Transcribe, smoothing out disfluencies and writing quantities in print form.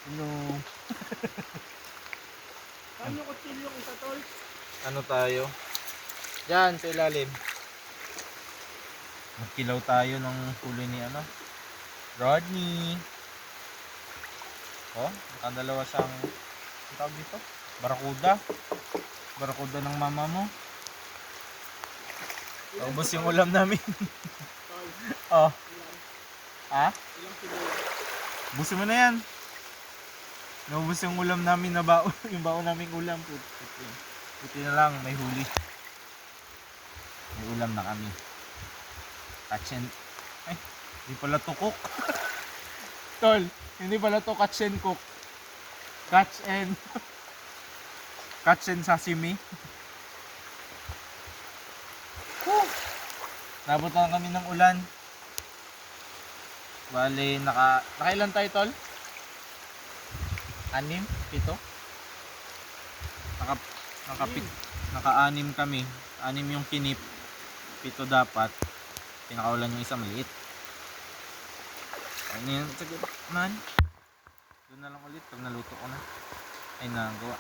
Hello. Paano ko chill yung isa, tol? Ano tayo? Diyan, sa ilalim. Magkilaw tayo ng huli ni ano? Rodney. Oh, nakadalawa siyang, ang tawag dito? Barakuda. Barakuda ng mama mo. Ubos yung ulam namin. Tol, Oh, ilang, ha? ilang siguro. Busin mo na yan. Naubos yung ulam namin na baon. Yung baon naming ulam. Puti na lang, may huli. May ulam na kami. Katsen. Ay, hindi pala to cook. Tol, hindi pala to catch and cook. Catch and sashimi. Nabutan kami ng ulan. Bale, nakailan tayo, tol? 6? 7? Naka-6 kami. 6 yung kinip. 7 dapat. Pinakaulan yung isa maliit. Ano yun? Sige man. Doon na lang ulit pag naluto ko na. Ay, nagawa.